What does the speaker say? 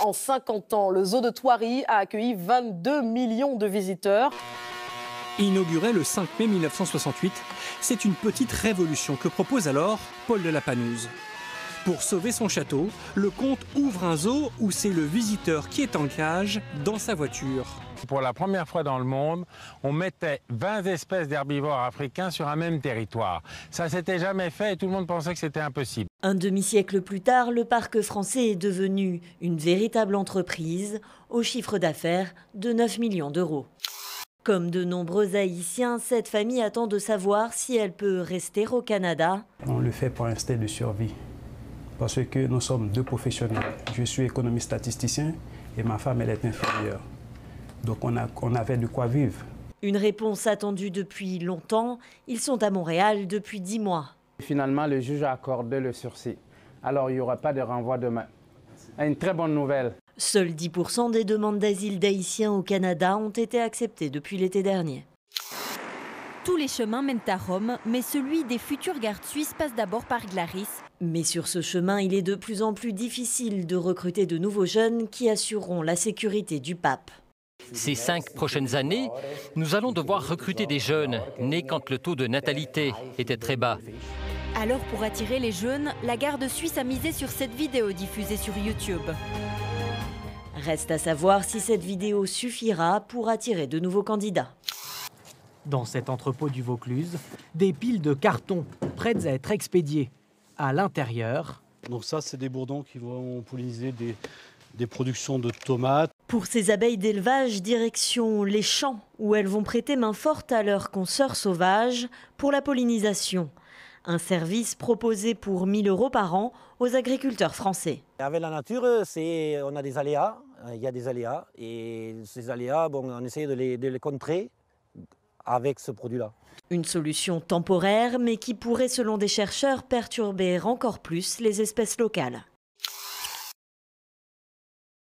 En 50 ans, le zoo de Thoiry a accueilli 22 millions de visiteurs. Inauguré le 5 mai 1968, c'est une petite révolution que propose alors Paul de la Panouse. Pour sauver son château, le comte ouvre un zoo où c'est le visiteur qui est en cage dans sa voiture. Pour la première fois dans le monde, on mettait 20 espèces d'herbivores africains sur un même territoire. Ça s'était jamais fait et tout le monde pensait que c'était impossible. Un demi-siècle plus tard, le parc français est devenu une véritable entreprise au chiffre d'affaires de 9 millions d'euros. Comme de nombreux Haïtiens, cette famille attend de savoir si elle peut rester au Canada. On le fait pour instinct de survie, parce que nous sommes deux professionnels. Je suis économiste statisticien et ma femme, elle est infirmière. Donc on avait de quoi vivre. Une réponse attendue depuis longtemps. Ils sont à Montréal depuis 10 mois. Finalement, le juge a accordé le sursis. Alors il n'y aura pas de renvoi demain. Une très bonne nouvelle. Seuls 10% des demandes d'asile d'Haïtiens au Canada ont été acceptées depuis l'été dernier. Tous les chemins mènent à Rome, mais celui des futurs gardes suisses passe d'abord par Glaris. Mais sur ce chemin, il est de plus en plus difficile de recruter de nouveaux jeunes qui assureront la sécurité du pape. Ces 5 prochaines années, nous allons devoir recruter des jeunes, nés quand le taux de natalité était très bas. Alors pour attirer les jeunes, la garde suisse a misé sur cette vidéo diffusée sur YouTube. Reste à savoir si cette vidéo suffira pour attirer de nouveaux candidats. Dans cet entrepôt du Vaucluse, des piles de cartons prêtes à être expédiées. À l'intérieur... Donc ça, c'est des bourdons qui vont polliniser des productions de tomates. Pour ces abeilles d'élevage, direction les champs, où elles vont prêter main forte à leurs consoeurs sauvages pour la pollinisation. Un service proposé pour 1 000 € par an aux agriculteurs français. Avec la nature, on a des aléas, il y a des aléas, et ces aléas, on essaie de les contrer avec ce produit-là. Une solution temporaire, mais qui pourrait, selon des chercheurs, perturber encore plus les espèces locales.